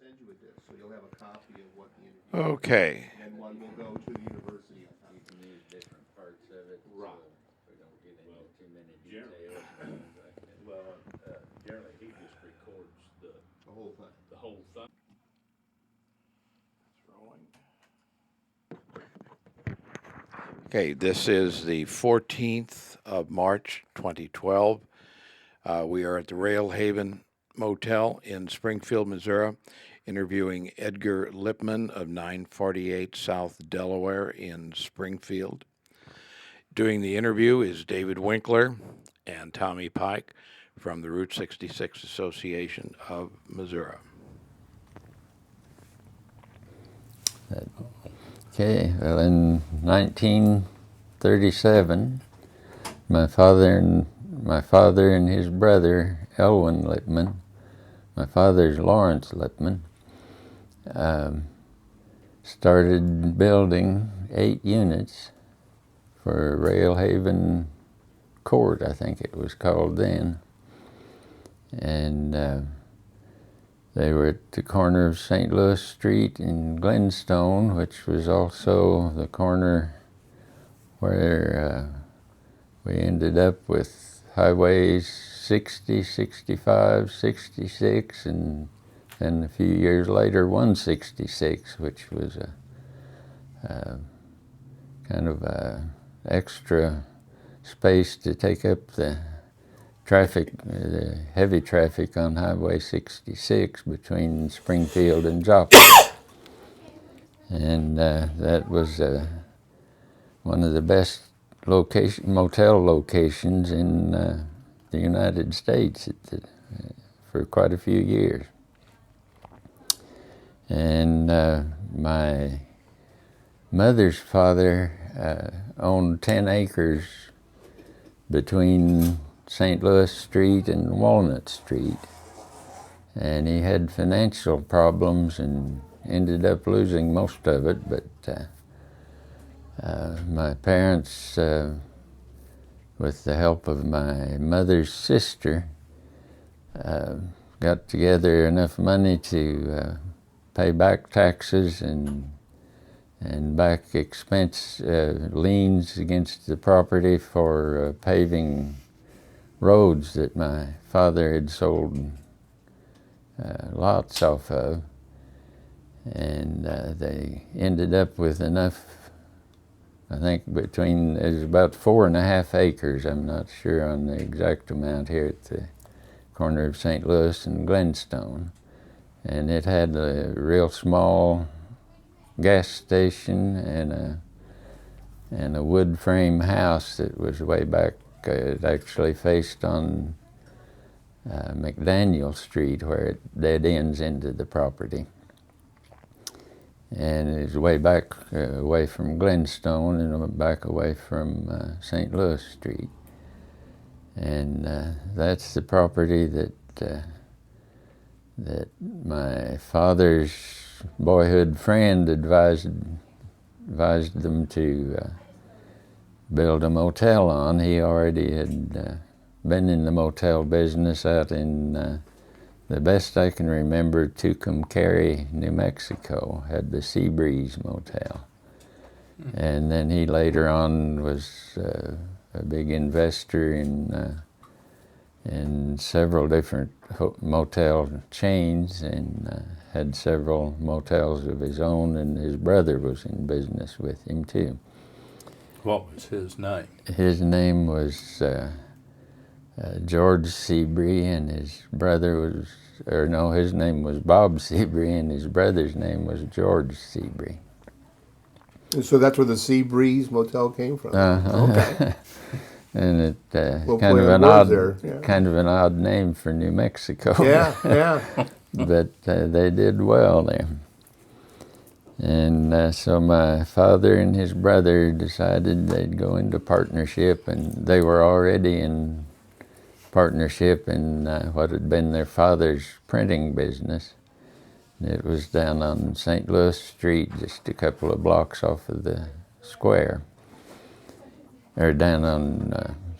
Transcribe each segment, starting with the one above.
send you with this, so you'll have a copy of what the interview. Okay. And one will go to the university. You can use different parts of it, Right. so we don't get into too many details and things like that. Well, generally he just records the whole thing. whole thing. Okay, this is the 14th of March, 2012. We are at the Railhaven Motel in Springfield, Missouri, interviewing Edgar Lippman of 948 South Delaware in Springfield. Doing the interview is David Winkler and Tommy Pike from the Route 66 Association of Missouri. Okay, well, in 1937, my father and his brother, Elwin Lippman, my father's Lawrence Lippman, started building 8 units for Railhaven Court, I think it was called then. And they were at the corner of St. Louis Street in Glenstone, which was also the corner where we ended up with highways 60, 65, 66, and then a few years later 166, which was a kind of a extra space to take up the traffic, the heavy traffic on Highway 66 between Springfield and Joplin. And that was one of the best motel locations in the United States for quite a few years. And my mother's father owned 10 acres between St. Louis Street and Walnut Street, and he had financial problems and ended up losing most of it, but my parents, with the help of my mother's sister, got together enough money to pay back taxes and back expense liens against the property for paving roads that my father had sold lots off of. And they ended up with enough, I think it was about 4.5 acres, I'm not sure on the exact amount, here at the corner of St. Louis and Glenstone. And it had a real small gas station and a wood frame house that was way back. It actually faced on McDaniel Street, where it dead ends into the property. And it was way back away from Glenstone and back away from St. Louis Street. And that's the property that my father's boyhood friend advised them to build a motel on. He already had been in the motel business out in, the best I can remember, Tucumcari, New Mexico, had the Seabreeze Motel. Mm-hmm. And then he later on was a big investor in several different motel chains, and had several motels of his own, and his brother was in business with him too. What was his name? His name was George Seabree, and his brother his name was Bob Seabree, and his brother's name was George Seabree. And so that's where the Sea Breeze Motel came from. Okay. And it kind of an odd name for New Mexico. Yeah, yeah. But they did well there. And so my father and his brother decided they'd go into partnership, and they were already in partnership in what had been their father's printing business. It was down on St. Louis Street, just a couple of blocks off of the square. Or down on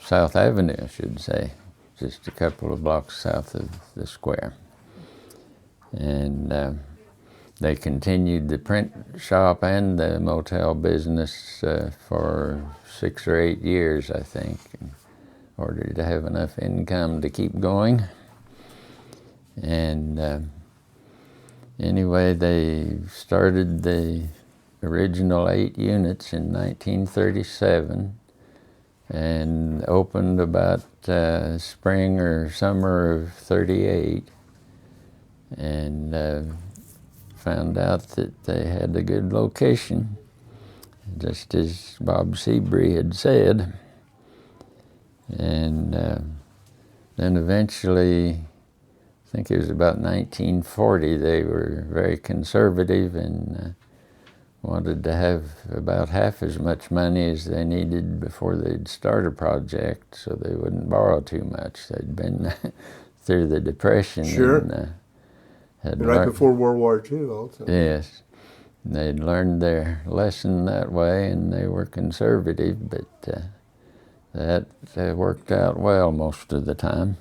South Avenue, I should say, just a couple of blocks south of the square. And they continued the print shop and the motel business for 6 or 8 years, I think, in order to have enough income to keep going. And anyway, they started the original 8 units in 1937 and opened about spring or summer of 38, and found out that they had a good location, just as Bob Seabury had said. And then eventually, I think it was about 1940, they were very conservative and wanted to have about half as much money as they needed before they'd start a project, so they wouldn't borrow too much. They'd been through the Depression. Sure. And, had Right before World War II also. Yes. They'd learned their lesson that way, and they were conservative, but that worked out well most of the time.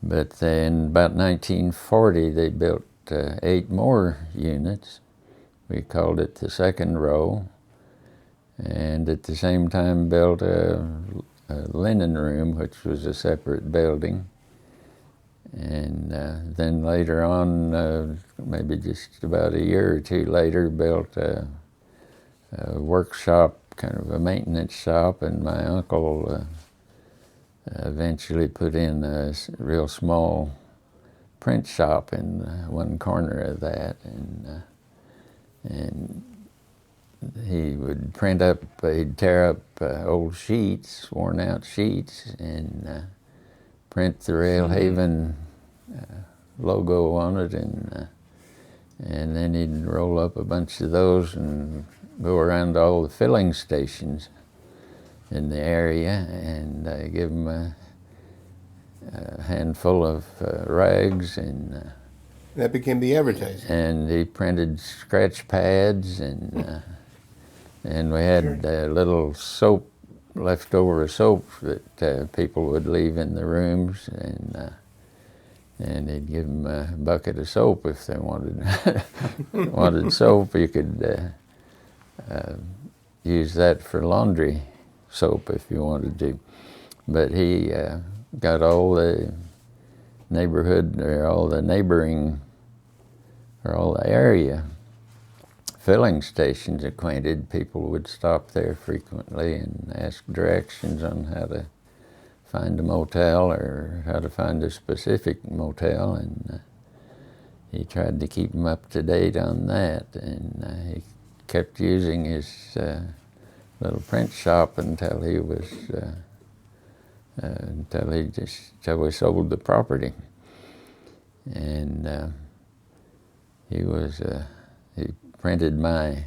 But in about 1940, they built 8 more units. We called it the second row, and at the same time built a linen room, which was a separate building. And then later on, maybe just about a year or two later, built a workshop, kind of a maintenance shop, and my uncle eventually put in a real small print shop in one corner of that, and he would print up, he'd tear up old sheets, worn out sheets, and print the Rail Haven logo on it, and then he'd roll up a bunch of those and go around to all the filling stations in the area and give them a handful of rags, and that became the advertising. and he printed scratch pads, and we had little soap, leftover soap that people would leave in the rooms, and he'd give them a bucket of soap if they wanted soap. You could use that for laundry soap if you wanted to. But he got all the neighborhood, or all the neighboring, or all the area filling stations acquainted. People would stop there frequently and ask directions on how to find a motel or how to find a specific motel, and he tried to keep them up to date on that, and he kept using his little print shop until he was until we sold the property. And he printed my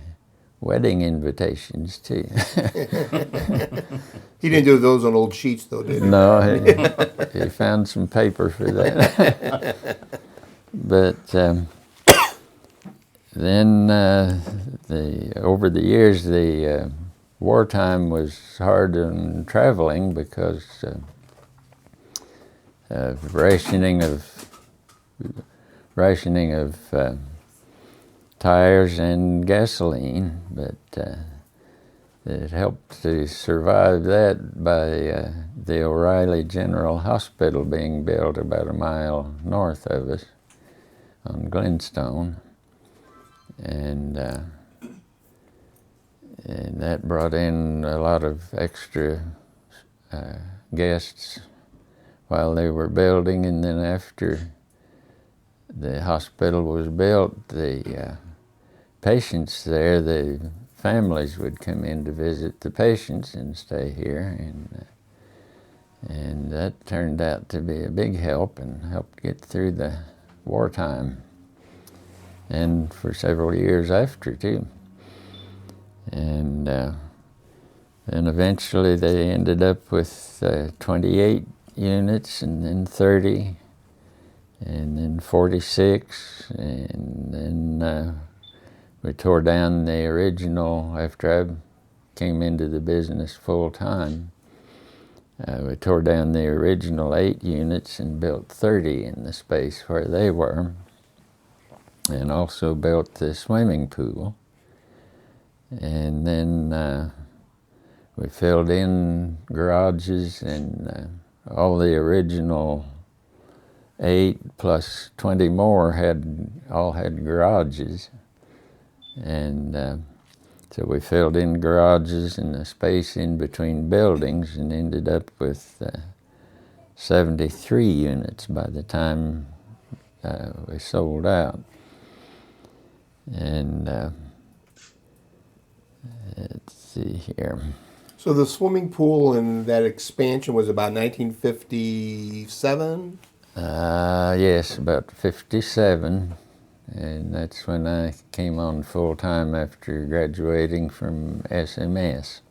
wedding invitations too. He didn't do those on old sheets though, did he? No, he found some paper for that. But then over the years, the wartime was hard on traveling because of rationing of tires and gasoline, but it helped to survive that by the O'Reilly General Hospital being built about a mile north of us on Glenstone, and that brought in a lot of extra guests while they were building. And then after the hospital was built, the patients there, the families would come in to visit the patients and stay here, and that turned out to be a big help and helped get through the wartime, and for several years after too. And then eventually they ended up with 28 units, and then 30, and then 46, and then we tore down the original after I came into the business full time. We tore down the original 8 units and built 30 in the space where they were. and also built the swimming pool. And then we filled in garages, and all the original 8 plus 20 more all had garages. And so we filled in garages and the space in between buildings, and ended up with 73 units by the time we sold out. And let's see here. So the swimming pool and that expansion was about 1957? Yes, about 57. And that's when I came on full-time after graduating from SMS.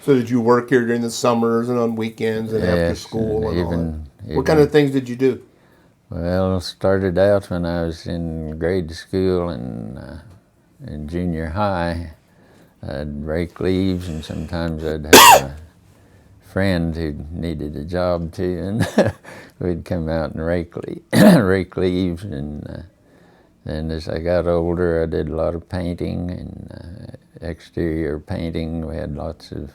So did you work here during the summers and on weekends and after Yes, school and all that? even- What kind of things did you do? Well, started out when I was in grade school and in junior high. I'd rake leaves, and sometimes I'd have a friend who needed a job too, and we'd come out and rake leaves. And then as I got older, I did a lot of painting and exterior painting. We had lots of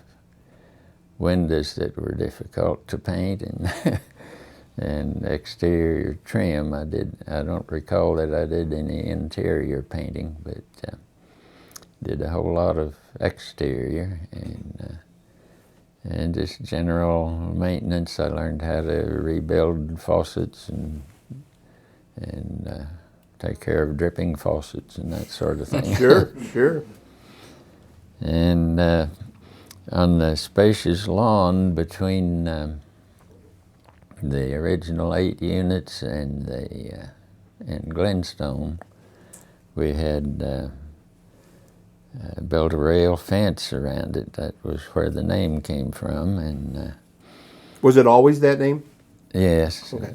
windows that were difficult to paint, and exterior trim. I don't recall that I did any interior painting, but did a whole lot of exterior and just general maintenance. I learned how to rebuild faucets and take care of dripping faucets and that sort of thing. Sure. And on the spacious lawn between the original 8 units and Glenstone, we had built a rail fence around it. That was where the name came from. And Was it always that name? yes, Okay.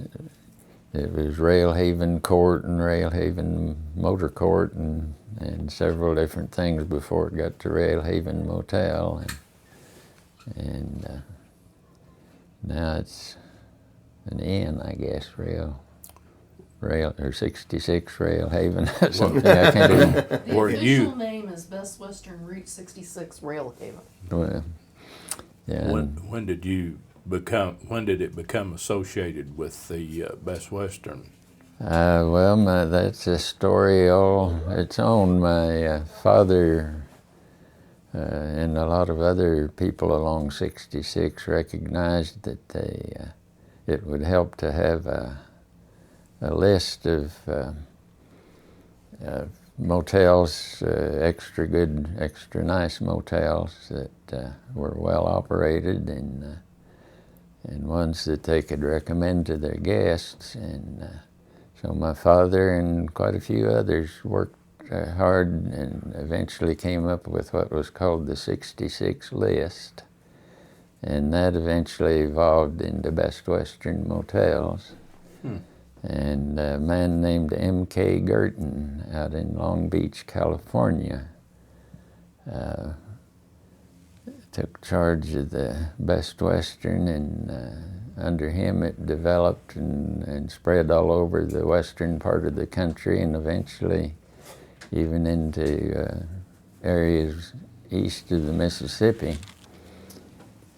it was Rail Haven Court and Rail Haven Motor Court and several different things before it got to Rail Haven Motel. And now it's an inn, I guess, Rail or 66 Rail Haven. Something I can't even. The Were official you- name is Best Western Route 66 Rail Haven. Well, yeah. When did it become associated with the Best Western? Well, that's a story all its own. My father and a lot of other people along 66 recognized that it would help to have a list of motels, extra good, extra nice motels that were well operated and ones that they could recommend to their guests. And so my father and quite a few others worked hard and eventually came up with what was called the 66 list. And that eventually evolved into Best Western Motels. And a man named M.K. Girton out in Long Beach, California, took charge of the Best Western, and under him it developed and spread all over the western part of the country, and eventually even into areas east of the Mississippi.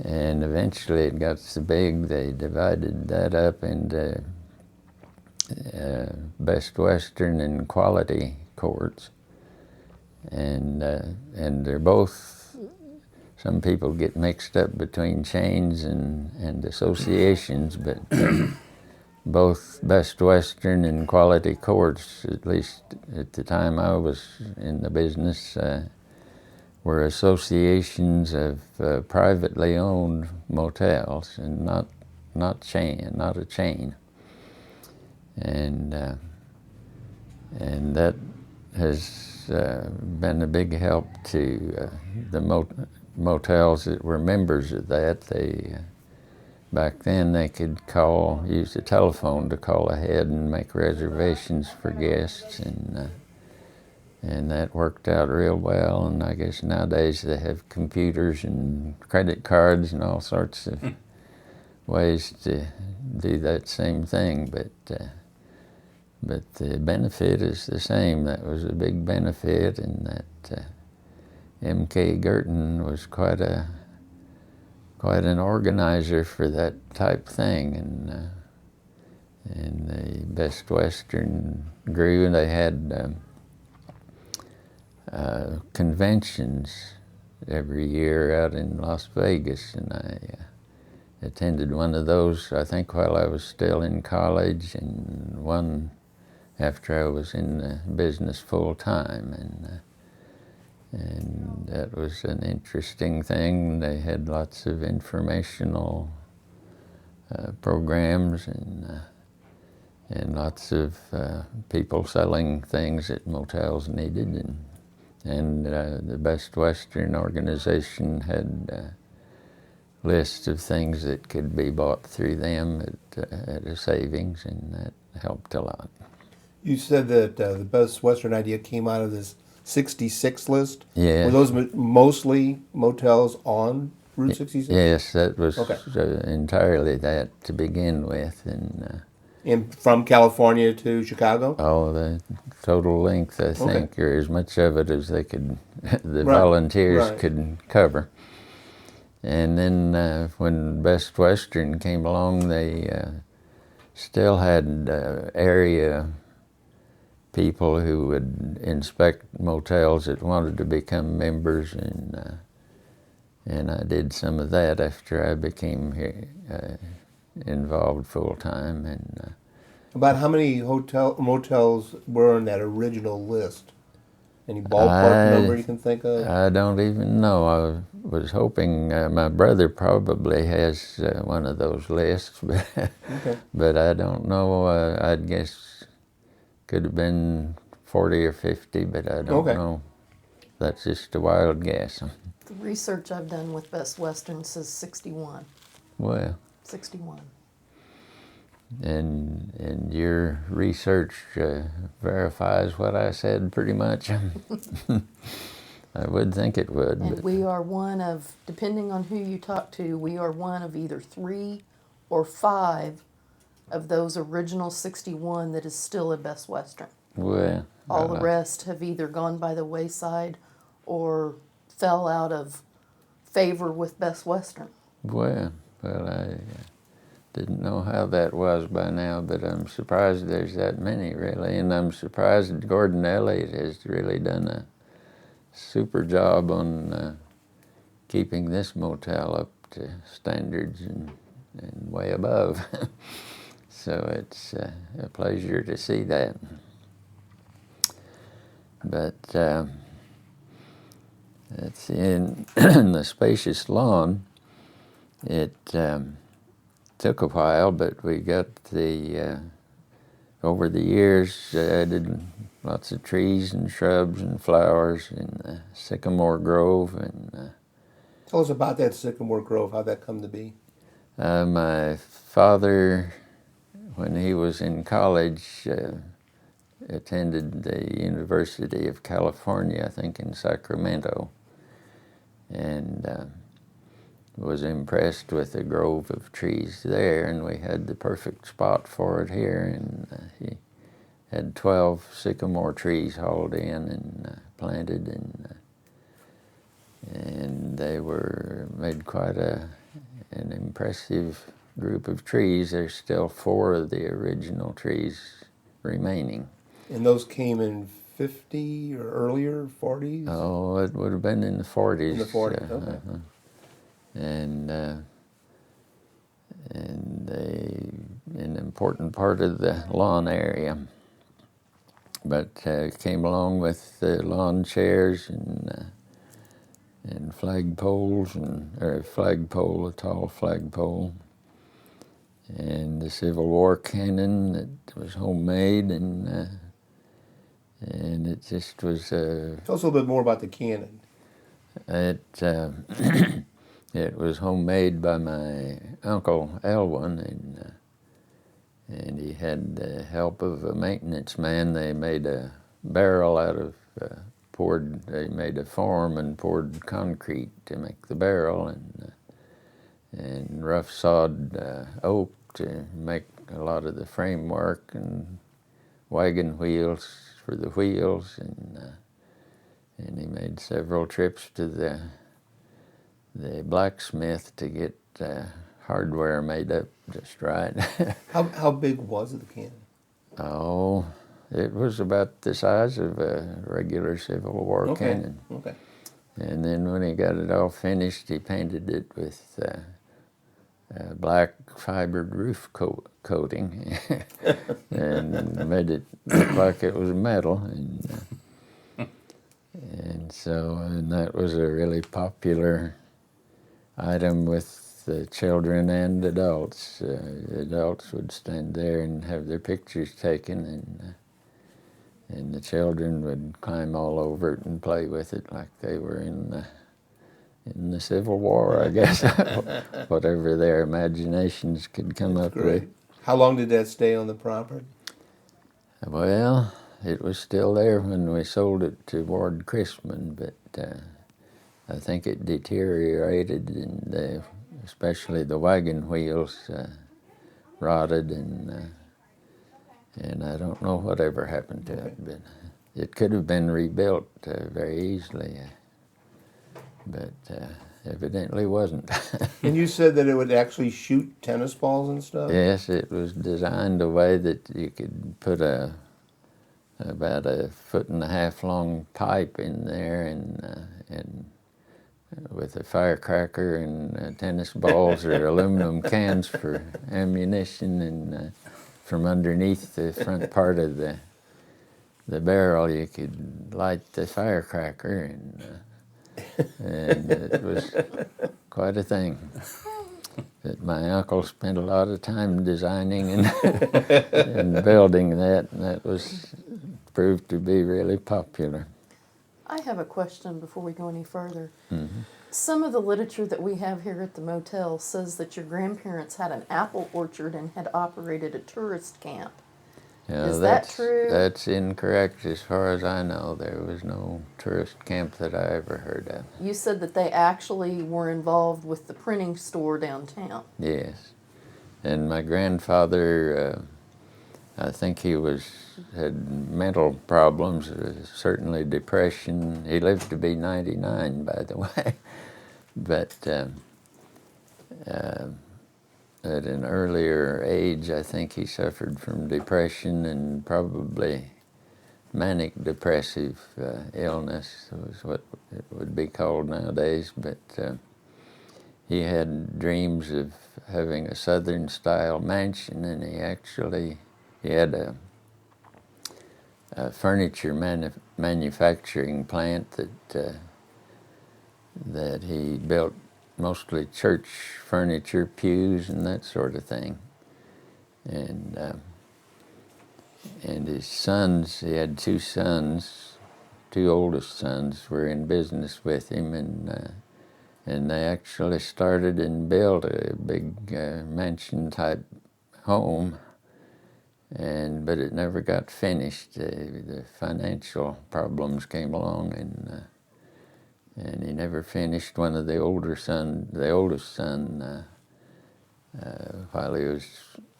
And eventually it got so big they divided that up into Best Western and Quality Courts, and they're both. Some people get mixed up between chains and associations, but both Best Western and Quality Courts, at least at the time I was in the business, were associations of privately owned motels, and not a chain. And that has been a big help to the motels that were members of that. They back then they could use the telephone to call ahead and make reservations for guests, and that worked out real well. And I guess nowadays they have computers and credit cards and all sorts of ways to do that same thing. But But the benefit is the same. That was a big benefit, and that M.K. Girton was quite an organizer for that type thing, and the Best Western grew, and they had conventions every year out in Las Vegas, and I attended one of those, I think, while I was still in college, and one after I was in the business full time, and that was an interesting thing. They had lots of informational programs, and lots of people selling things that motels needed, and the Best Western organization had lists of things that could be bought through them at a savings, and that helped a lot. You said that the Best Western idea came out of this 66 list? Yeah. Were those mostly motels on Route 66? Yes, that was Okay. entirely that to begin with, And from California to Chicago? the total length, I think, or as much of it as they could, the Right, volunteers right. could cover. And then when Best Western came along, they still had area people who would inspect motels that wanted to become members, and I did some of that after I became involved full time. And About how many motels were on that original list? Any ballpark number you can think of? I don't even know. I was hoping my brother probably has one of those lists, but, Okay. but I don't know. I'd guess could have been 40 or 50, but I don't know. That's just a wild guess. The research I've done with Best Western says 61. Well, 61. and your research verifies what I said pretty much. I would think it would. And But we are one of, depending on who you talk to, we are one of either 3 or 5 of those original 61 that is still a Best Western. well, All the rest have either gone by the wayside or fell out of favor with Best Western. well, I didn't know how that was by now, but I'm surprised there's that many, really. And I'm surprised that Gordon Elliott has really done a super job on keeping this motel up to standards and way above. So it's a pleasure to see that. But it's in the spacious lawn. It took a while, but we got over the years, added lots of trees and shrubs and flowers in the sycamore grove. And Tell us about that sycamore grove, how'd that come to be? my father, when he was in college, attended the University of California, I think in Sacramento, and was impressed with the grove of trees there, and we had the perfect spot for it here, and he had 12 sycamore trees hauled in and planted, and they were made quite an impressive group of trees. There's still 4 of the original trees remaining. And those came in 50 or earlier, 40s? Oh, it would have been in the 40s. In the 40s, okay. And an important part of the lawn area. But came along with the lawn chairs and flagpoles, or a flagpole, a tall flagpole, and the Civil War cannon that was homemade, and it just was. Tell us a little bit more about the cannon. It was homemade by my Uncle Elwin, and he had the help of a maintenance man. They made a barrel out of they made a form and poured concrete to make the barrel, and rough sawed oak to make a lot of the framework, and wagon wheels for the wheels, and he made several trips to the blacksmith to get hardware made up just right. How big was the cannon? Oh, it was about the size of a regular Civil War cannon. Okay. And then when he got it all finished, he painted it with black fibered roof coating and made it look like it was metal. And that was a really popular item with the children and adults. Adults would stand there and have their pictures taken, and the children would climb all over it and play with it like they were in the Civil War, I guess. Whatever their imaginations could come up with. How long did that stay on the property? Well, it was still there when we sold it to Ward Chrisman, but I think it deteriorated, and especially the wagon wheels rotted, and I don't know whatever happened to it, but it could have been rebuilt very easily, but evidently wasn't. And you said that it would actually shoot tennis balls and stuff? Yes, it was designed a way that you could put about 1.5 foot long pipe in there, and with a firecracker and tennis balls or aluminum cans for ammunition, and from underneath the front part of the barrel you could light the firecracker, and it was quite a thing. That my uncle spent a lot of time designing and building that, and that was proved to be really popular. I have a question before we go any further. Mm-hmm. Some of the literature that we have here at the motel says that your grandparents had an apple orchard and had operated a tourist camp. Is that true? That's incorrect. As far as I know, there was no tourist camp that I ever heard of. You said that they actually were involved with the printing store downtown. And my grandfather, I think he had mental problems, certainly depression. He lived to be 99, by the way. But at an earlier age, I think he suffered from depression and probably manic depressive illness was what it would be called nowadays. But he had dreams of having a southern style mansion, and he had a furniture manufacturing plant that he built, mostly church furniture, pews and that sort of thing. And his sons, he had 2 sons, 2 oldest sons were in business with him, and they actually started and built a big mansion type home, but it never got finished. The financial problems came along, and he never finished. One of the oldest son, while he was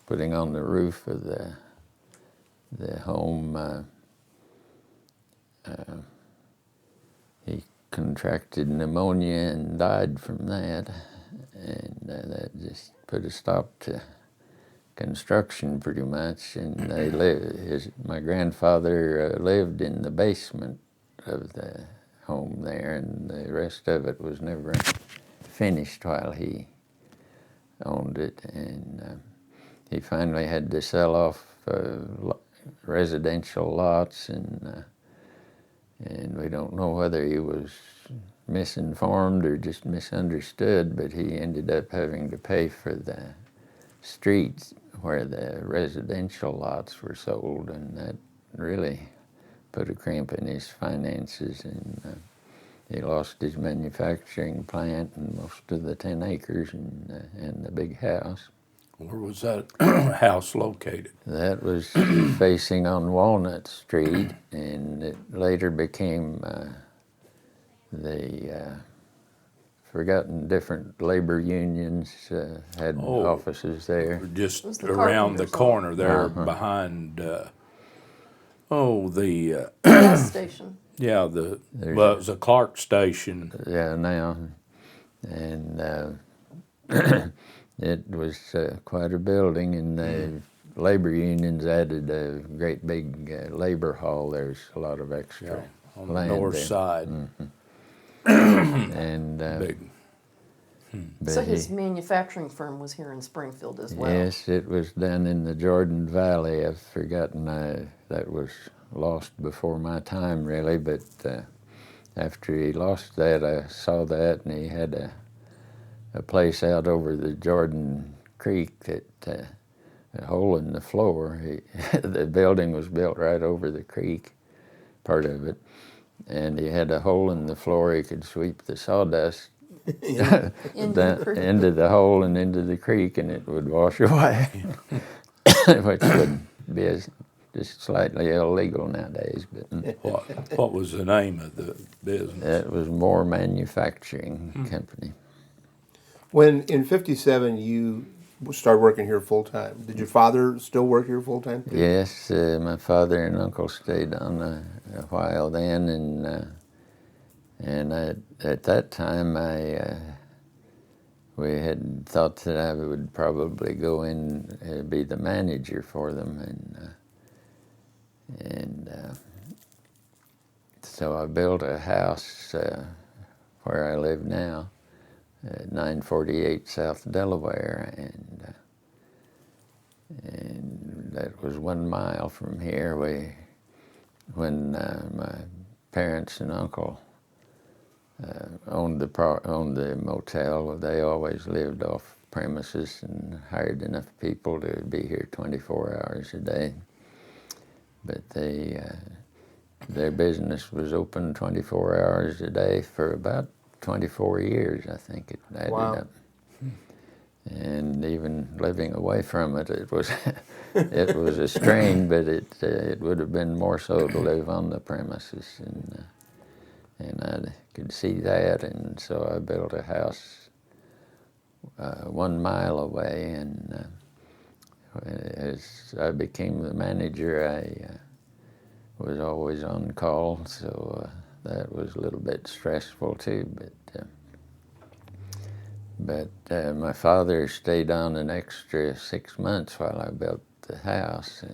putting on the roof of the home, he contracted pneumonia and died from that, and that just put a stop to construction pretty much. And my grandfather lived in the basement of the home there, and the rest of it was never finished while he owned it. And he finally had to sell off residential lots, and we don't know whether he was misinformed or just misunderstood, but he ended up having to pay for the streets where the residential lots were sold, and that really put a crimp in his finances, and he lost his manufacturing plant and most of the 10 acres and the big house. Where was that house located? That was facing on Walnut Street, and it later became forgotten different labor unions had offices there. Just was the around the Carpenter's corner there Uh-huh. behind Oh, the Gas station. yeah, There's well, it was a Clark station. Yeah, now, and it was quite a building, and the labor unions added a great big labor hall. There's a lot of extra On the land north there. side. And Big. but So his he- manufacturing firm was here in Springfield as well. yes, it was down in the Jordan Valley. I've forgotten that was lost before my time, really. But after he lost that, I saw that, and he had a place out over the Jordan Creek that a hole in the floor. The building was built right over the creek, part of it, and he had a hole in the floor. He could sweep the sawdust Into the creek. into the hole and into the creek, and it would wash away, which would be just slightly illegal nowadays. But What was the name of the business? it was Moore Manufacturing Company. When in '57 you started working here full time, did your father still work here full time? Yes, my father and uncle stayed on a while then, and at that time we had thought that I would probably go in and be the manager for them, and so I built a house where I live now, at 948 South Delaware, and that was 1 mile from here. When my parents and uncle owned the motel, they always lived off premises and hired enough people to be here 24 hours a day. But their business was open 24 hours a day for about 24 years, I think it added Wow. up. And even living away from it, it was it was a strain, but it would have been more so to live on the premises, and I could see that, and so I built a house 1 mile away, and as I became the manager, I was always on call, so that was a little bit stressful too, but my father stayed on an extra 6 months while I built the house,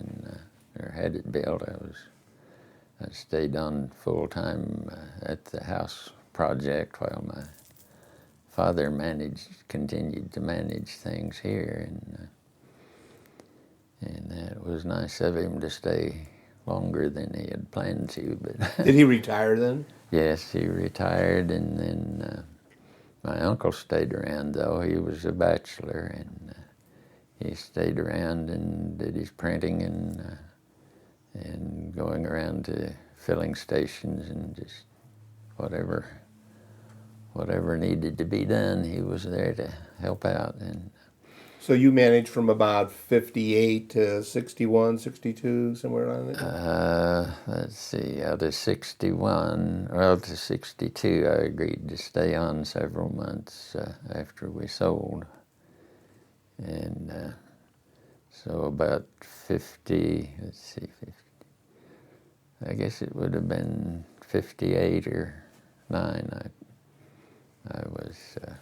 or had it built. I stayed on full time at the house project while my father continued to manage things here, and that was nice of him to stay longer than he had planned to. But Did he retire then? yes, he retired, and then my uncle stayed around, though. He was a bachelor, and he stayed around and did his printing and going around to filling stations and just whatever needed to be done, he was there to help out. And So you managed from about 58 to 61, 62, somewhere around there? let's see, out of 61, well, to 62, I agreed to stay on several months after we sold. And so about 50, let's see, 50, I guess it would have been 58 or 9. I was, I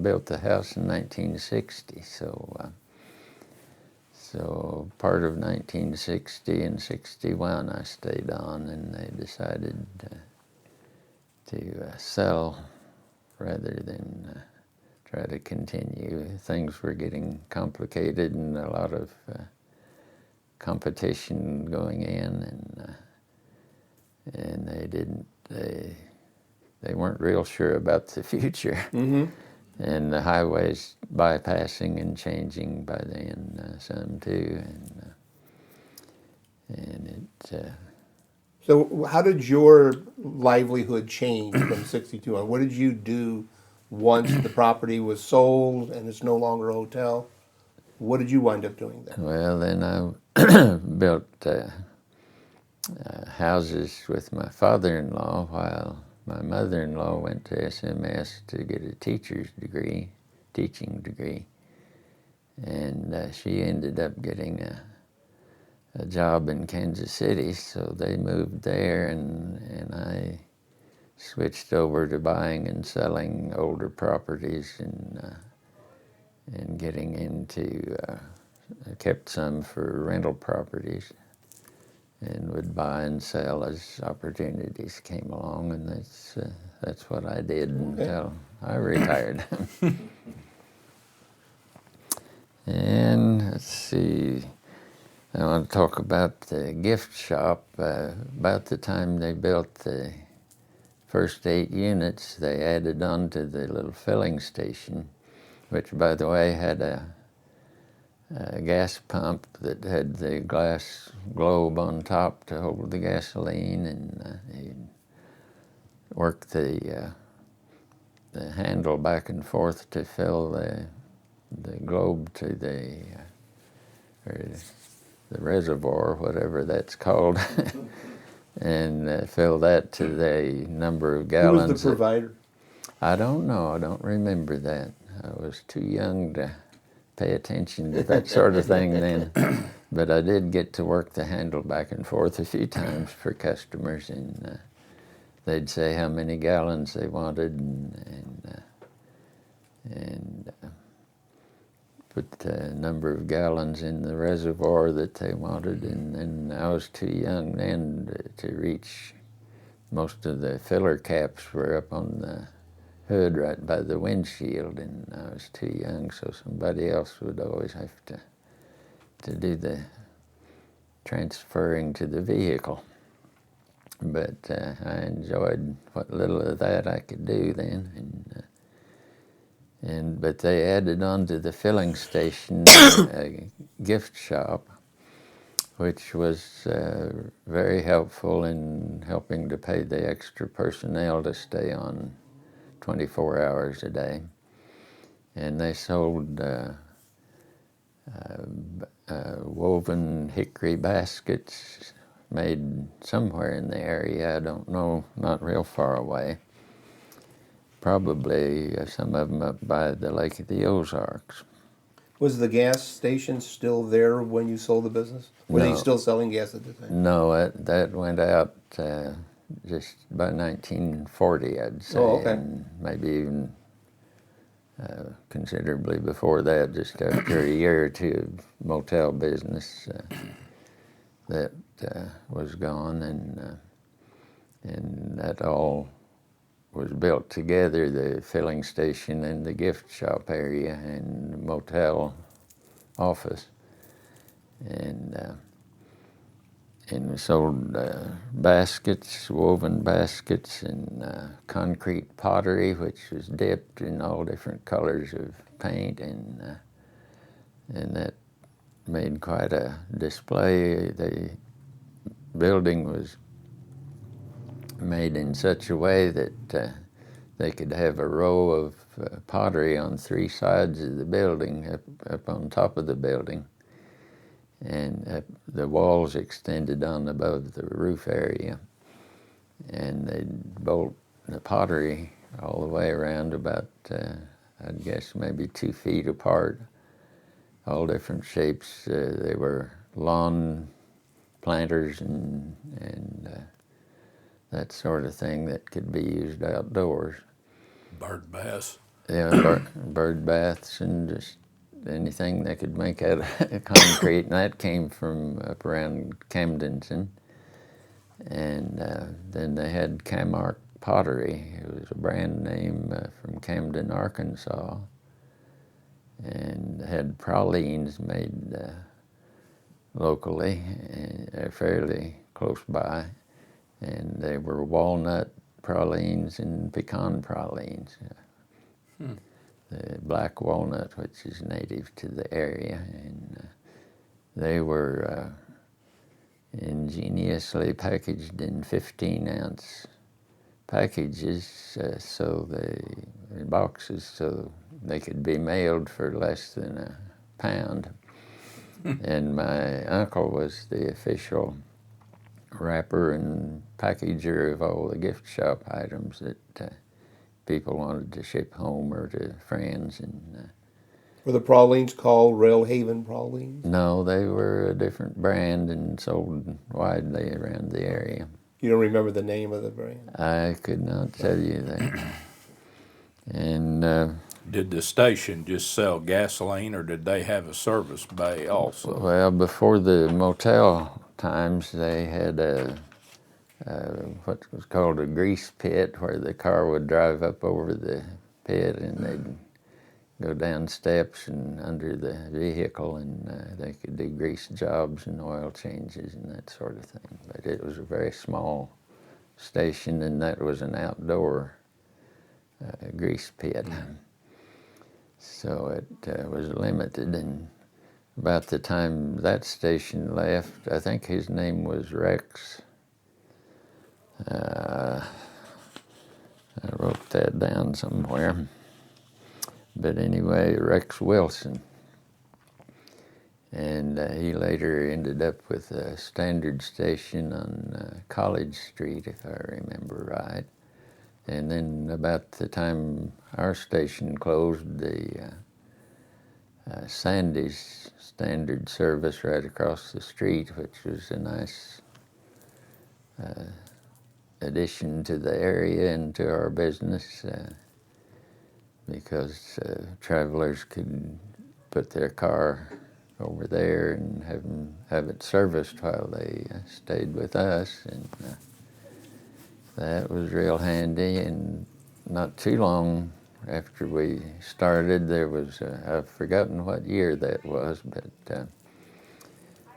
built the house in 1960, so part of 1960 and 61 I stayed on, and they decided to sell rather than try to continue. Things were getting complicated and a lot of competition going in, and they weren't real sure about the future. Mm-hmm. And the highways bypassing and changing by then some too, and it. So how did your livelihood change from 62 on? What did you do once the property was sold and it's no longer a hotel? What did you wind up doing then? Well, then I built houses with my father-in-law while my mother-in-law went to SMS to get a teaching degree, and she ended up getting a job in Kansas City, so they moved there, and I switched over to buying and selling older properties and getting into. I kept some for rental properties, and would buy and sell as opportunities came along, and that's what I did until I retired. And let's see, I want to talk about the gift shop. About the time they built the first 8 units, they added on to the little filling station, which, by the way, had a gas pump that had the glass globe on top to hold the gasoline, and you'd work the handle back and forth to fill the globe to or the reservoir, whatever that's called, and fill that to the number of Who gallons. was the provider? I don't know. I don't remember that. I was too young to pay attention to that sort of thing then. But I did get to work the handle back and forth a few times for customers, and they'd say how many gallons they wanted, and put the number of gallons in the reservoir that they wanted. And then I was too young then to reach. Most of the filler caps were up on the hood right by the windshield, and I was too young, so somebody else would always have to do the transferring to the vehicle. But I enjoyed what little of that I could do then, but they added on to the filling station a gift shop, which was very helpful in helping to pay the extra personnel to stay on 24 hours a day. And they sold woven hickory baskets made somewhere in the area, I don't know, not real far away. Probably some of them up by the Lake of the Ozarks. Was the gas station still there when you sold the business? Were they No. still selling gas at the time? No, that went out just by 1940, I'd say, Oh, okay. and maybe even considerably before that, just after a year or two of motel business that was gone, and that all was built together, the filling station and the gift shop area and the motel office. And we sold baskets, woven baskets, and concrete pottery, which was dipped in all different colors of paint, and that made quite a display. The building was made in such a way that they could have a row of pottery on 3 sides of the building, up on top of the building, and the walls extended on above the roof area, and they'd bolt the pottery all the way around about, I'd guess maybe 2 feet apart, all different shapes. They were lawn planters and that sort of thing that could be used outdoors. Bird baths. Yeah, bird baths and just anything they could make out of concrete. And that came from up around Camdenton. And then they had Camark Pottery. It was a brand name from Camden, Arkansas. And had pralines made locally, fairly close by. And they were walnut pralines and pecan pralines. The black walnut, which is native to the area, and they were ingeniously packaged in 15-ounce packages, boxes, so they could be mailed for less than a pound. And my uncle was the official wrapper and packager of all the gift shop items that people wanted to ship home or to friends. And Were the pralines called Rail Haven pralines? No, they were a different brand and sold widely around the area. You don't remember the name of the brand? I could not tell you that. And Did the station just sell gasoline, or did they have a service bay also? well, before the motel times, they had what was called a grease pit, where the car would drive up over the pit and they'd go down steps and under the vehicle, and they could do grease jobs and oil changes and that sort of thing. But it was a very small station, and that was an outdoor grease pit. So it was limited, and about the time that station left, I think his name was Rex. I wrote that down somewhere. But anyway, Rex Wilson. And he later ended up with a standard station on College Street, if I remember right. And then about the time our station closed, the Sandy's standard service right across the street, which was a nice addition to the area and to our business, because travelers could put their car over there and have it serviced while they stayed with us, and that was real handy. And not too long after we started, there was I've forgotten what year that was, but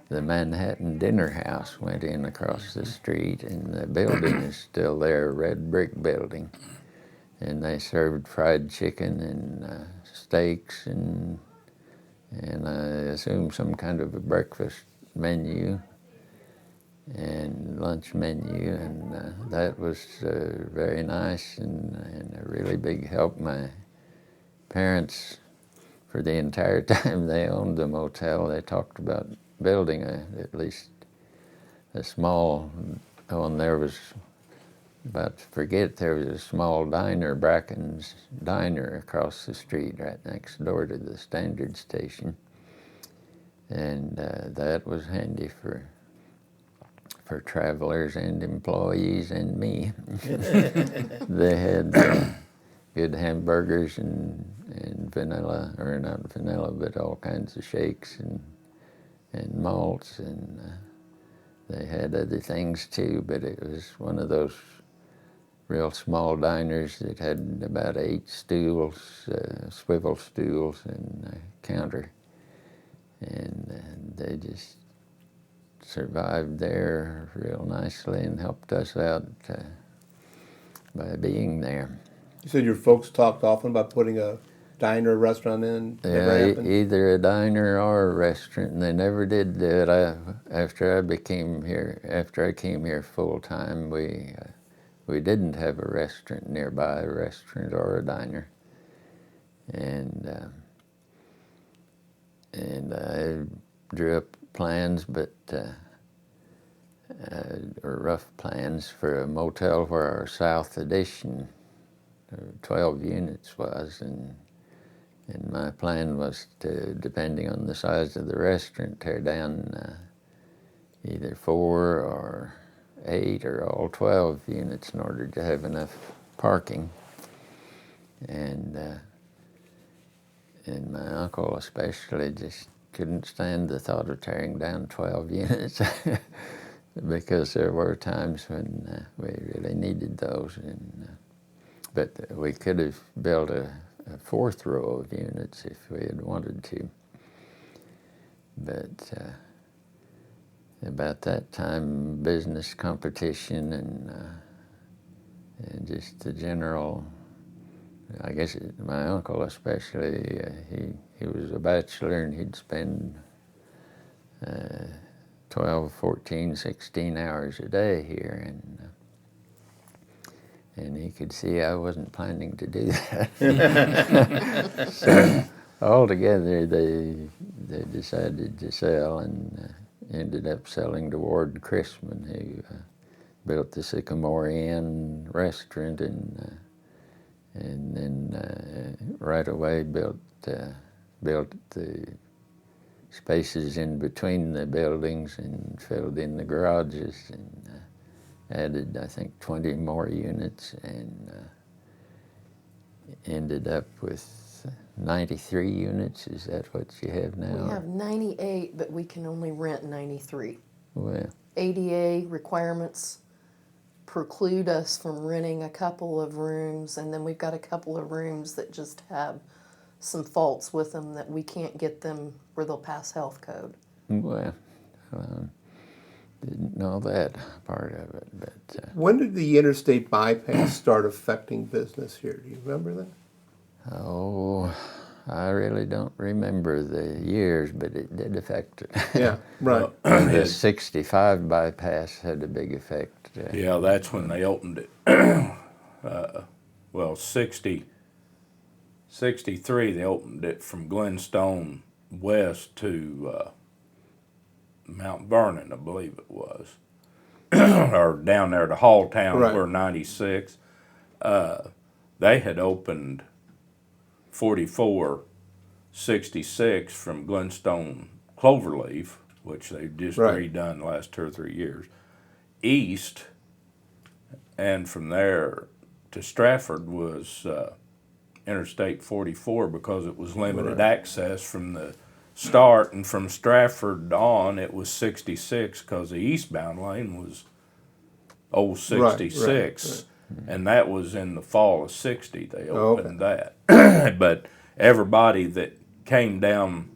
the Manhattan Dinner House went in across the street, and the building is still there, a red brick building. And they served fried chicken and steaks and I assume some kind of a breakfast menu and lunch menu, and that was very nice and a really big help. My parents, for the entire time they owned the motel, they talked about building at least a small, and there was, about to forget, there was a small diner, Bracken's Diner, across the street right next door to the standard station, and that was handy for travelers and employees and me. They had good hamburgers and vanilla, or not vanilla, but all kinds of shakes and malts, and they had other things too, but it was one of those real small diners that had about 8 stools, swivel stools, and a counter, and they just survived there real nicely and helped us out by being there. You said your folks talked often about putting a diner, restaurant in. Never Yeah, happened? either a diner or a restaurant, and they never did do it. After I came here full time, we didn't have a restaurant nearby, a restaurant or a diner, and I drew up plans, but or rough plans for a motel where our south addition, 12 units was, and my plan was to, depending on the size of the restaurant, tear down either 4 or 8 or all 12 units in order to have enough parking. And my uncle especially just couldn't stand the thought of tearing down 12 units because there were times when we really needed those. But we could have built a 4th row of units if we had wanted to. But about that time, business competition and just the general, I guess my uncle especially, he was a bachelor, and he'd spend 12, 14, 16 hours a day here, and he could see I wasn't planning to do that. So altogether, they decided to sell, and ended up selling to Ward Chrisman, who built the Sycamore Inn restaurant, and then right away built built the spaces in between the buildings and filled in the garages and added, I think, 20 more units and ended up with 93 units. Is that what you have now? We have 98, but we can only rent 93. Well, ADA requirements preclude us from renting a couple of rooms, and then we've got a couple of rooms that just have some faults with them that we can't get them where they'll pass health code. well, didn't know that part of it, but When did the interstate bypass start affecting business here? Do you remember that? oh, I really don't remember the years, but it did affect it. Yeah, right. The 65 bypass had a big effect. Yeah, that's when they opened it. Well, 63, they opened it from Glenstone west to Mount Vernon, I believe it was, or down there to Halltown, Right. where 96. They had opened 4466 from Glenstone Cloverleaf, which they've just Right. redone the last 2 or 3 years, east, and from there to Stratford was Interstate 44 because it was limited Right. access from the start, and from Stratford on it was 66 because the eastbound lane was old 66, and that was in the fall of 60 they opened that. But everybody that came down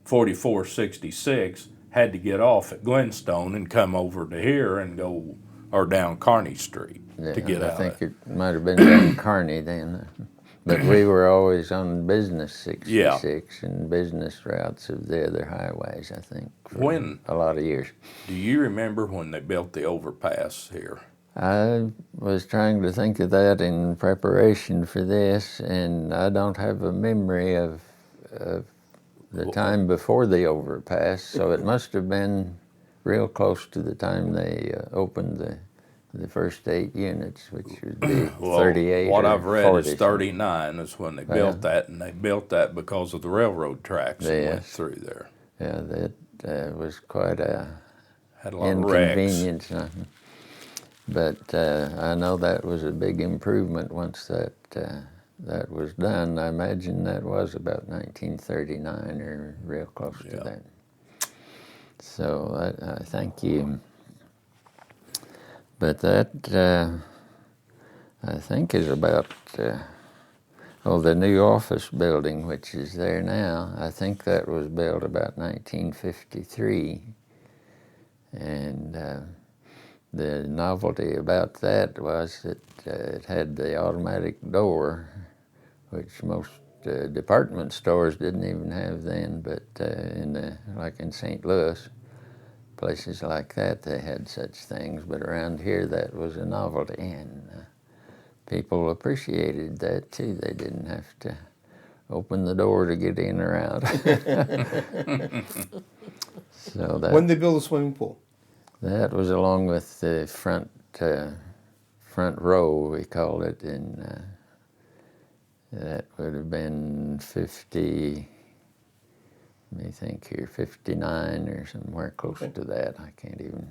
4466 had to get off at Glenstone and come over to here and go, or down Kearney Street to get I out. think it might have been down Kearney then. But we were always on Business 66 and business routes of the other highways, I think, for When- a lot of years. Do you remember when they built the overpass here? I was trying to think of that in preparation for this, and I don't have a memory of the time before the overpass, so it must have been real close to the time they opened the first 8 units, which would be 38 What or I've read 40. is 39 is when they built that, and they built that because of the railroad tracks that went Yes. through there. Yeah, that was quite a Had a lot of wrecks. inconvenience. But I know that was a big improvement once that was done. I imagine that was about 1939 or real close to that. So I thank you. But that, I think, is about, the new office building, which is there now. I think that was built about 1953. And the novelty about that was that it had the automatic door, which most department stores didn't even have then, but like in St. Louis, places like that, they had such things, but around here that was a novelty, and people appreciated that too. They didn't have to open the door to get in or out. So When did they build a swimming pool? that was along with the front row, we called it, and that would have been 50. Let me think here, 59 or somewhere close to that. I can't even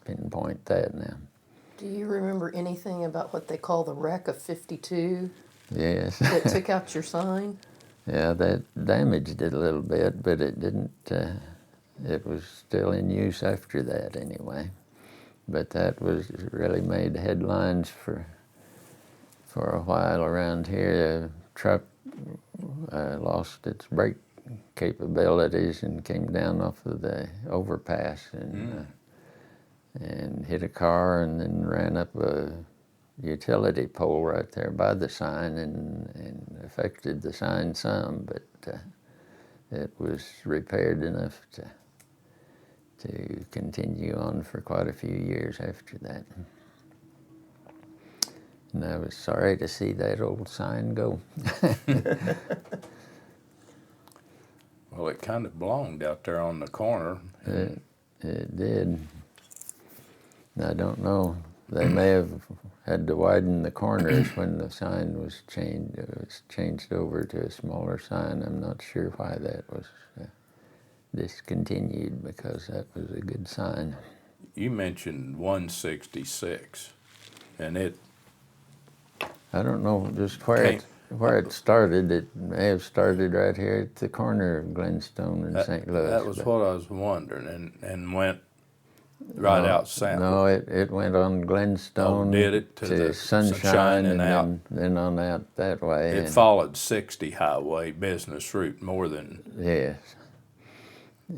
pinpoint that now. Do you remember anything about what they call the wreck of 52 Yes. that took out your sign? Yeah, that damaged it a little bit, but it didn't, it was still in use after that anyway. But that was really made headlines for a while around here. A truck lost its brake capabilities and came down off of the overpass and hit a car and then ran up a utility pole right there by the sign and affected the sign some, but it was repaired enough to continue on for quite a few years after that. And I was sorry to see that old sign go. Well, it kind of belonged out there on the corner. It did. I don't know. They may have had to widen the corners when the sign was changed. It was changed over to a smaller sign. I'm not sure why that was discontinued, because that was a good sign. You mentioned 166, and it I don't know just where Can't- where it started. It may have started right here at the corner of Glenstone and St. Louis. that was but- what I was wondering, and went right out south. No, it went on Glenstone Oh, did it? To to the Sunshine and out. then on out that way. It and- followed 60 highway business route more than Yes,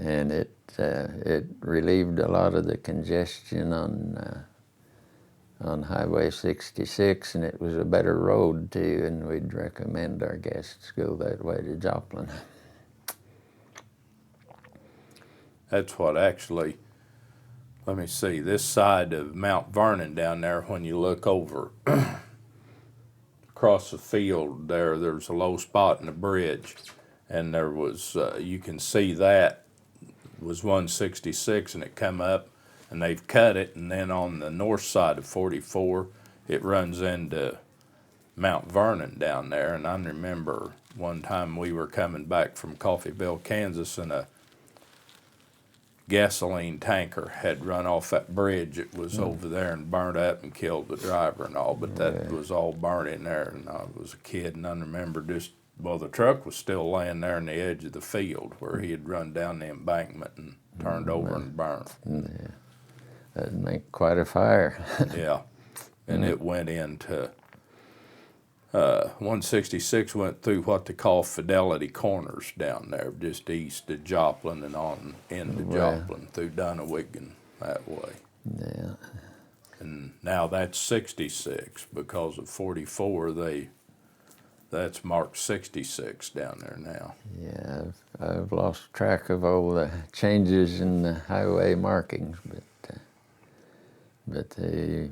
and it relieved a lot of the congestion on Highway 66, and it was a better road too. And we'd recommend our guests go that way to Joplin. that's what actually. Let me see, this side of Mount Vernon down there, when you look over across the field there's a low spot in the bridge, and there was, you can see that was 166, and it come up, and they've cut it, and then on the north side of 44, it runs into Mount Vernon down there. And I remember one time we were coming back from Coffeyville, Kansas, and a gasoline tanker had run off that bridge. It was over there and burnt up and killed the driver and all, but that was all burnt in there. And I was a kid, and I remember the truck was still laying there on the edge of the field where he had run down the embankment and turned over and burnt. Yeah. That'd make quite a fire. Yeah, and it went into 166 went through what they call Fidelity Corners down there, just east of Joplin and on into Joplin through Dunnewick and that way. Yeah. And now that's 66 because of 44. That's marked 66 down there now. Yeah, I've lost track of all the changes in the highway markings, but they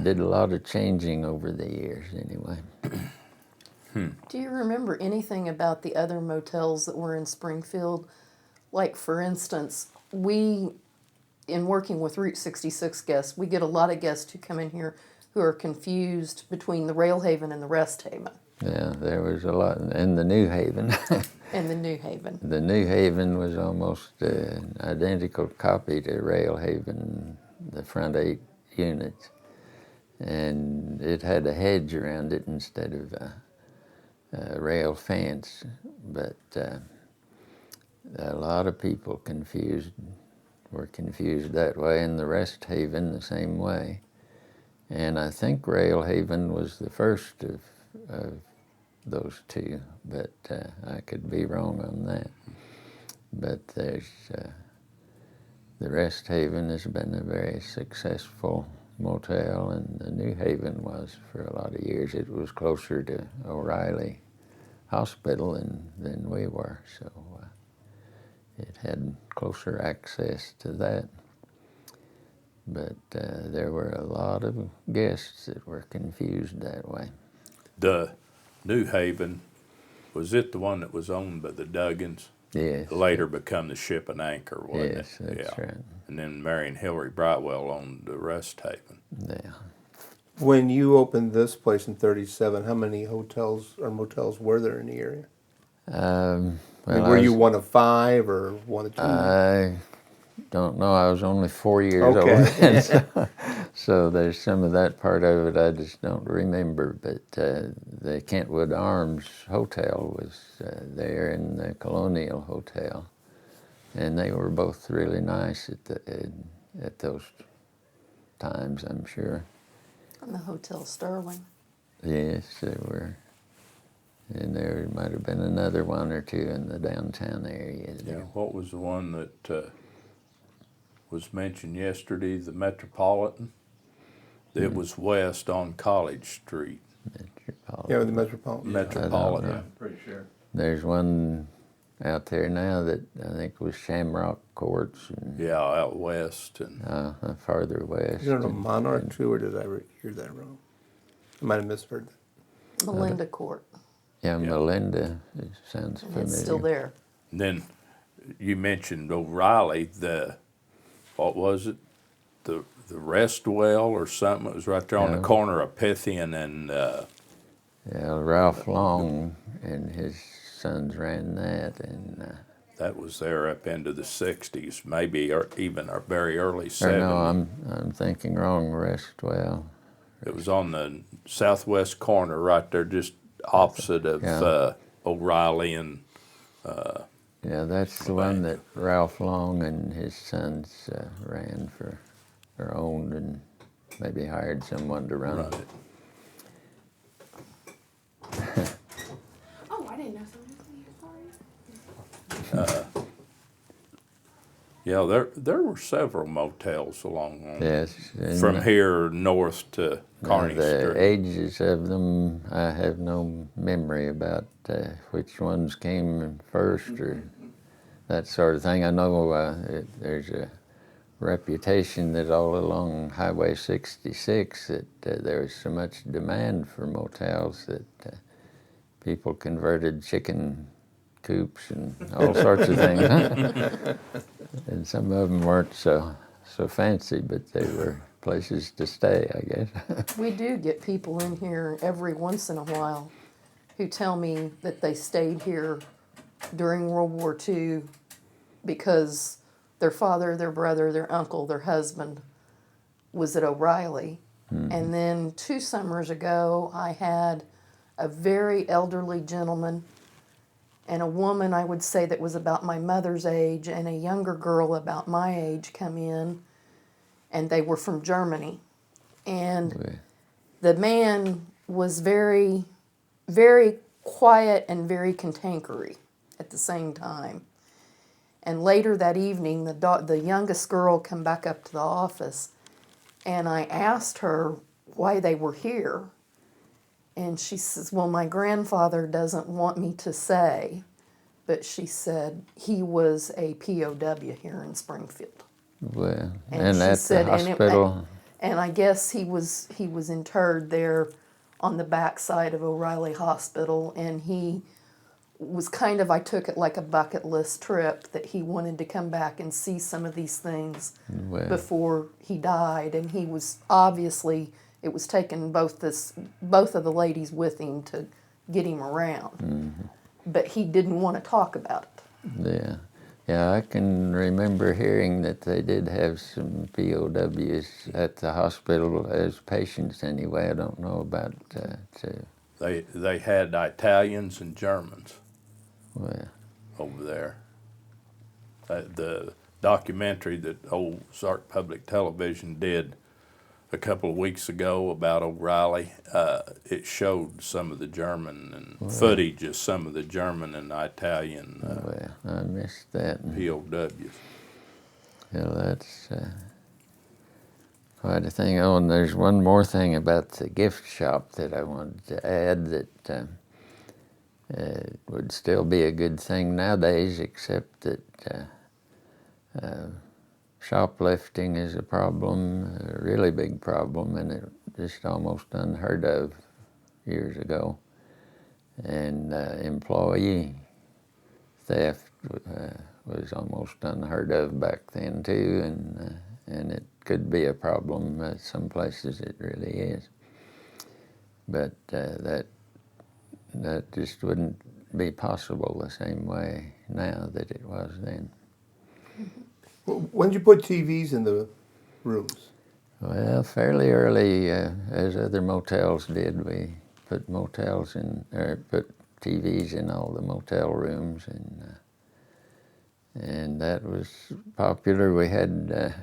did a lot of changing over the years anyway. Do you remember anything about the other motels that were in Springfield? Like, for instance, in working with Route 66 guests, we get a lot of guests who come in here who are confused between the Rail Haven and the Rest Haven. Yeah, there was a lot in the New Haven. And the New Haven. The New Haven was almost an identical copy to Rail Haven, the front 8 units. And it had a hedge around it instead of a rail fence. But a lot of people were confused that way, and the Rest Haven the same way. And I think Rail Haven was the first of those two, but I could be wrong on that. But there's the Rest Haven has been a very successful motel, and the New Haven was for a lot of years. It was closer to O'Reilly Hospital than we were, so it had closer access to that. But there were a lot of guests that were confused that way. The New Haven, was it the one that was owned by the Duggins? Yes. Later become the Ship and Anchor, wasn't Yes, it? that's right. And then Mary and Hillary Brightwell owned the Rest Haven. Yeah. When you opened this place in 37, how many hotels or motels were there in the area? Well, I mean, were you one of 5 or one of 2? I don't know. I was only 4 years Okay. old then, so there's some of that part of it I just don't remember. But the Kentwood Arms Hotel was there, and the Colonial Hotel, and they were both really nice at those times, I'm sure. And the Hotel Sterling. Yes, they were. And there might have been another one or two in the downtown area. Yeah. What was the one that was mentioned yesterday? The Metropolitan. It was west on College Street. Yeah, the Metropolitan. Metropolitan. Pretty sure. There's one out there now that I think was Shamrock Courts, and Yeah, out west and farther west. Is it a and- Monarch too, or did I hear that wrong? I might have misheard that. Melinda Court. Yeah, Melinda, it sounds And familiar. it's still there. then you mentioned O'Reilly. What was it? The the Rest Well or something. It was right there on the corner of Pythian and Yeah, Ralph Long and his sons ran that, and that was there up into the 60s, maybe, or even our very early or 70s. no, I'm thinking wrong. Restwell. It was on the southwest corner right there, just opposite of Yeah. O'Reilly and Yeah, that's the one that Ralph Long and his sons ran for, or owned, and maybe hired someone to run run it. it. Oh, I didn't know something was here. Sorry. Yeah, there were several motels along on Yes. and, from here north to now Kearney the Street. ages of them, I have no memory about which ones came first or that sort of thing. I know there's a reputation that all along Highway 66 that there was so much demand for motels that people converted chicken coops and all sorts of things. And some of them weren't so fancy, but they were places to stay, I guess. We do get people in here every once in a while who tell me that they stayed here during World War II because their father, their brother, their uncle, their husband was at O'Reilly. And then 2 summers ago, I had a very elderly gentleman and a woman, I would say, that was about my mother's age, and a younger girl about my age come in, and they were from Germany. And the man was very, very quiet and very cantankerous at the same time. And later that evening, the youngest girl come back up to the office, and I asked her why they were here. And she says, well, my grandfather doesn't want me to say, but she said he was a POW here in Springfield. Well, And and she at said- the and it- hospital. And I guess he was interred there on the backside of O'Reilly Hospital, and he was kind of, I took it like a bucket list trip, that he wanted to come back and see some of these things Well. before he died. And he was obviously, it was taking both of the ladies with him to get him around. But he didn't want to talk about it. Yeah. Yeah, I can remember hearing that they did have some POWs at the hospital as patients anyway. I don't know about too. They had Italians and Germans Well, over there. The documentary that Ozark Public Television did a couple of weeks ago about O'Reilly, it showed some of the German and footage of some of the German and Italian well, I missed that. POWs. Yeah, that's quite a thing. Oh, and there's one more thing about the gift shop that I wanted to add that would still be a good thing nowadays, except that shoplifting is a problem, a really big problem, and it just almost unheard of years ago. And employee theft was almost unheard of back then too, and it could be a problem. Some places it really is, but that just wouldn't be possible the same way now that it was then. When did you put TVs in the rooms? Well, fairly early, as other motels did, we put motels in, or put TVs in all the motel rooms, and that was popular. We had the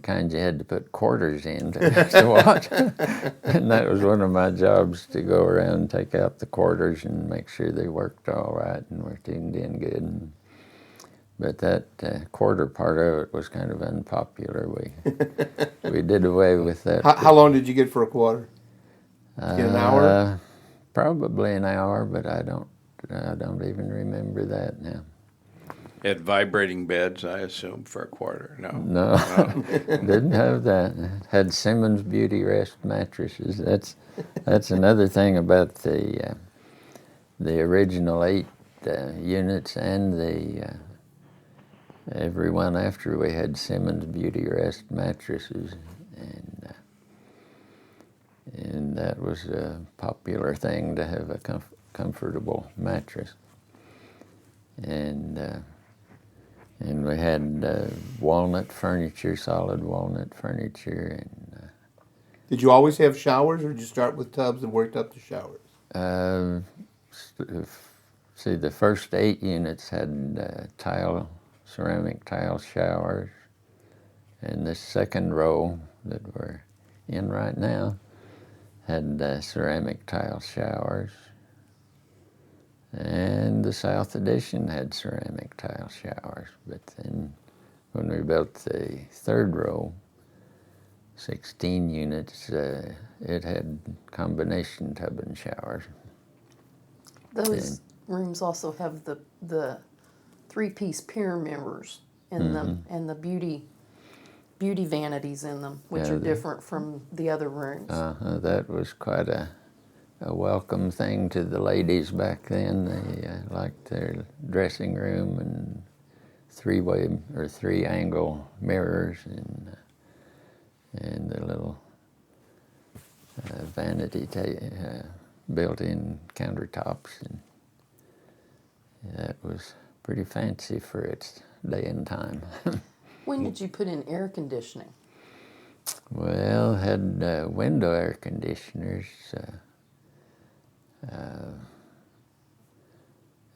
kinds you had to put quarters in to watch, and that was one of my jobs, to go around and take out the quarters and make sure they worked all right and were tuned in good. But that quarter part of it was kind of unpopular. We did away with that. How long did you get for a quarter? Get an hour? Probably an hour, but I don't even remember that now. Had vibrating beds, I assume, for a quarter. No. No, didn't have that. Had Simmons Beauty Rest mattresses. That's another thing about the original 8 units and the every one after. We had Simmons Beauty Rest mattresses, and that was a popular thing to have a comfortable mattress. And we had walnut furniture, solid walnut furniture, and Did you always have showers, or did you start with tubs and worked up to showers? see, the first 8 units had ceramic tile showers, and the second row that we're in right now had ceramic tile showers, and the South Addition had ceramic tile showers. But then when we built the third row, 16 units, it had combination tub and showers. Those rooms also have the 3-piece pier mirrors in them and the beauty vanities in them, which Yeah, are different from the other rooms. That was quite a welcome thing to the ladies back then. They liked their dressing room and 3-way or 3-angle mirrors and the little vanity built-in countertops, and that was pretty fancy for its day and time. When did you put in air conditioning? Well, had window air conditioners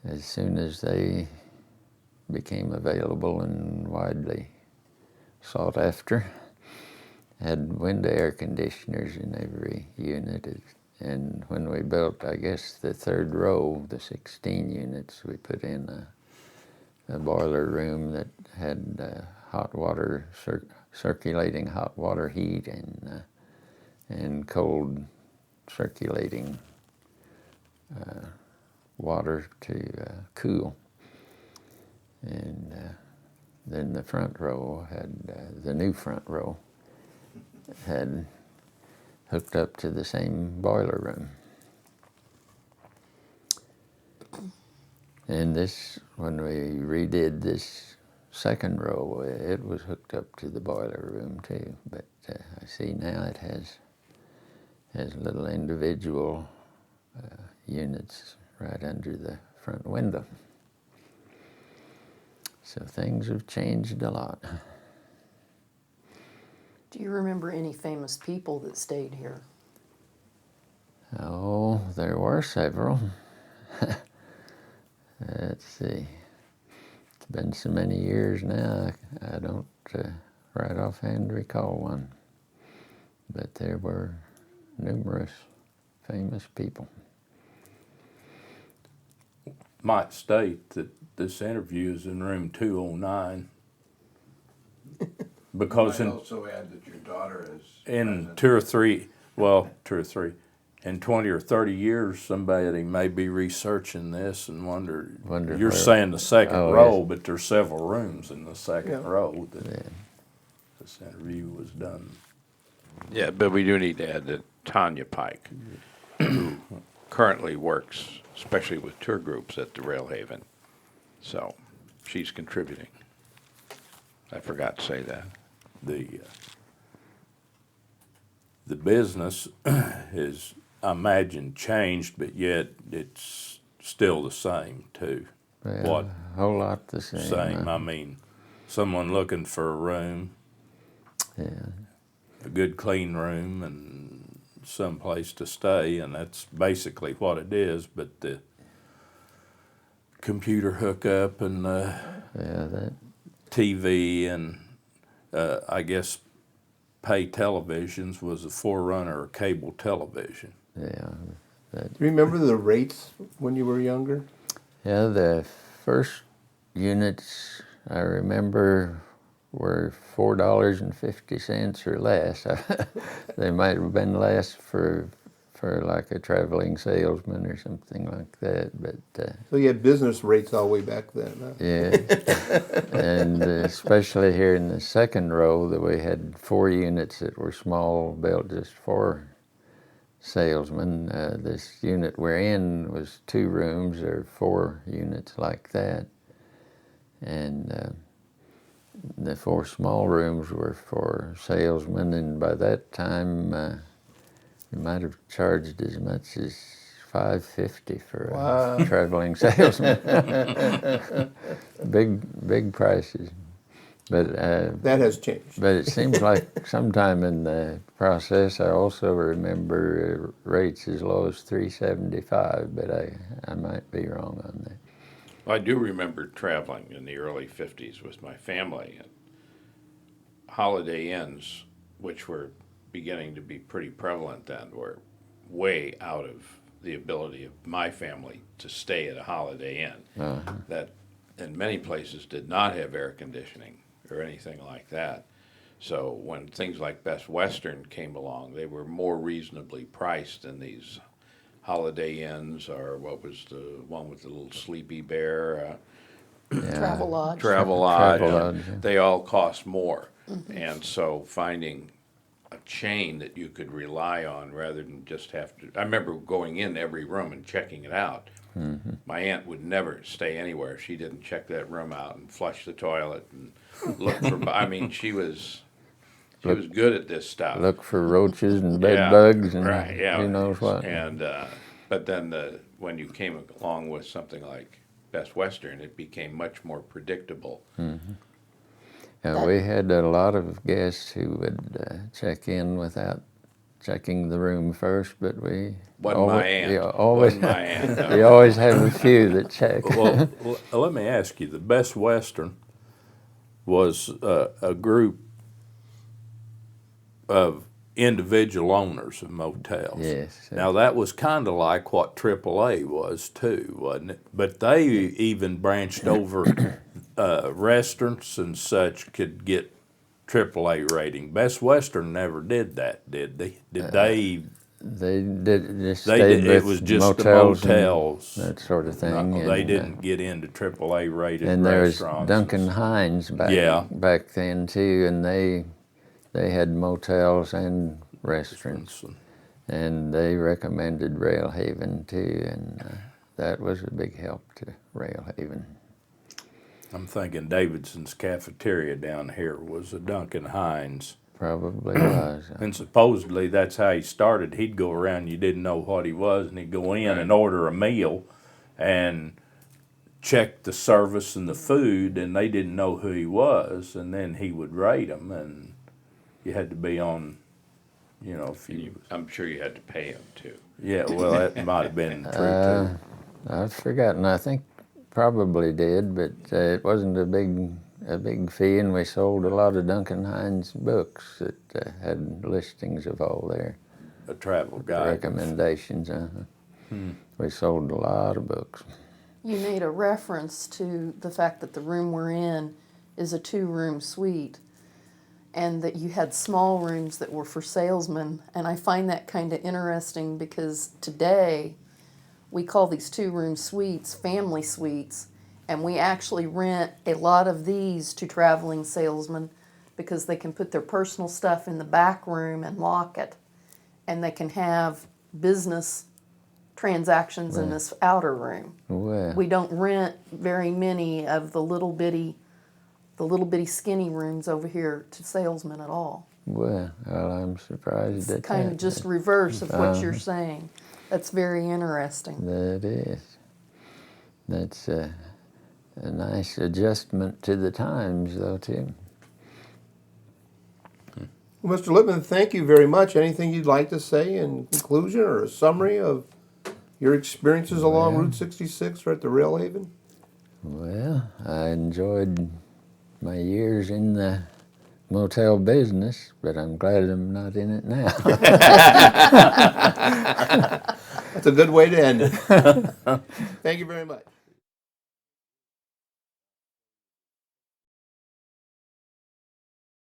as soon as they became available and widely sought after. Had window air conditioners in every unit. And when we built, I guess, the third row, the 16 units, we put in a boiler room that had hot water, circulating hot water heat, and cold circulating water to cool. And then the front row had, the new front row had hooked up to the same boiler room. And this, when we redid this second row, it was hooked up to the boiler room too. But I see now it has little individual units right under the front window. So things have changed a lot. Do you remember any famous people that stayed here? Oh, there were several. Let's see. It's been so many years now, I don't right offhand recall one. But there were numerous famous people. Might state that this interview is in room 209. Because I'd also add that your daughter is in present. 2 or 3, in 20 or 30 years, somebody may be researching this and wonder you're where- saying the second Oh, row, yes. but there's several rooms in the second Yeah. row that this interview was done. Yeah, but we do need to add that Tanya Pike, who currently works, especially with tour groups at the Rail Haven, so she's contributing. I forgot to say that. The business is, I imagine, changed, but yet it's still the same too. Well, What? a whole lot the same. Same. I mean, someone looking for a room, Yeah. a good clean room, and some place to stay, and that's basically what it is. But the computer hookup and That TV and I guess pay televisions was a forerunner of cable television. that Do you remember the rates when you were younger? Yeah, the first units I remember were $4.50 or less. They might have been less for like a traveling salesman or something like that, but So you had business rates all the way back then, huh? yeah. And especially here in the second row, that we had 4 units that were small, built just for salesmen. This unit we're in was 2 rooms or 4 units like that, and the 4 small rooms were for salesmen, and by that time you might have charged as much as $5.50 for a traveling salesman. big prices. But That has changed. but it seems like sometime in the process, I also remember rates as low as $3.75, but I might be wrong on that. Well, I do remember traveling in the early 50s with my family, and Holiday Inns, which were beginning to be pretty prevalent then, were way out of the ability of my family to stay at a Holiday Inn. That in many places did not have air conditioning or anything like that. So when things like Best Western came along, they were more reasonably priced than these Holiday Inns, or what was the one with the little sleepy bear? Travel Lodge. Travel Lodge. Travelodge, yeah. They all cost more. And so finding a chain that you could rely on rather than just have to. I remember going in every room and checking it out. My aunt would never stay anywhere. She didn't check that room out and flush the toilet and look for. I mean, she was good at this stuff. Look for roaches and bed Yeah, bugs and right, yeah. who knows what. And but then when you came along with something like Best Western, it became much more predictable. We had a lot of guests who would check in without checking the room first, but we Wasn't my aunt. always Wasn't my aunt. No. you always have a few that check. Well, let me ask you, the Best Western was a group of individual owners of motels. Yes. Now that was kind of like what AAA was too, wasn't it? But they even branched over restaurants and such could get AAA rating. Best Western never did that, did they? Did they? They did just They stayed did, with it was just the motels, motels. and that sort of thing. No, they and, didn't get into AAA rated And there was restaurants. Duncan Hines back then too, and they had motels and restaurants, and they recommended Railhaven too, and that was a big help to Railhaven. I'm thinking Davidson's Cafeteria down here was a Duncan Hines. Probably was. And supposedly that's how he started. He'd go around, you didn't know what he was, and he'd go in and order a meal and check the service and the food, and they didn't know who he was, and then he would rate them, and you had to be on, if you... I'm sure you had to pay him too. Yeah, well, that might have been true too. I've forgotten. I think probably did, but it wasn't a big fee, and we sold a lot of Duncan Hines books that had listings of all their A travel guide. recommendations. We sold a lot of books. You made a reference to the fact that the room we're in is a 2-room suite, and that you had small rooms that were for salesmen. And I find that kind of interesting because today we call these 2-room suites family suites, and we actually rent a lot of these to traveling salesmen because they can put their personal stuff in the back room and lock it, and they can have business transactions in this outer room. Well, We don't rent very many of the little bitty skinny rooms over here to salesmen at all. well, I'm surprised at It's kind that. of just reverse of what you're saying. That's very interesting. That is. That's a nice adjustment to the times, though, too. Well, Mr. Lippman, thank you very much. Anything you'd like to say in conclusion or a summary of your experiences along Route 66 or at the Railhaven? Well, I enjoyed my years in the motel business, but I'm glad I'm not in it now. That's a good way to end it. Thank you very much.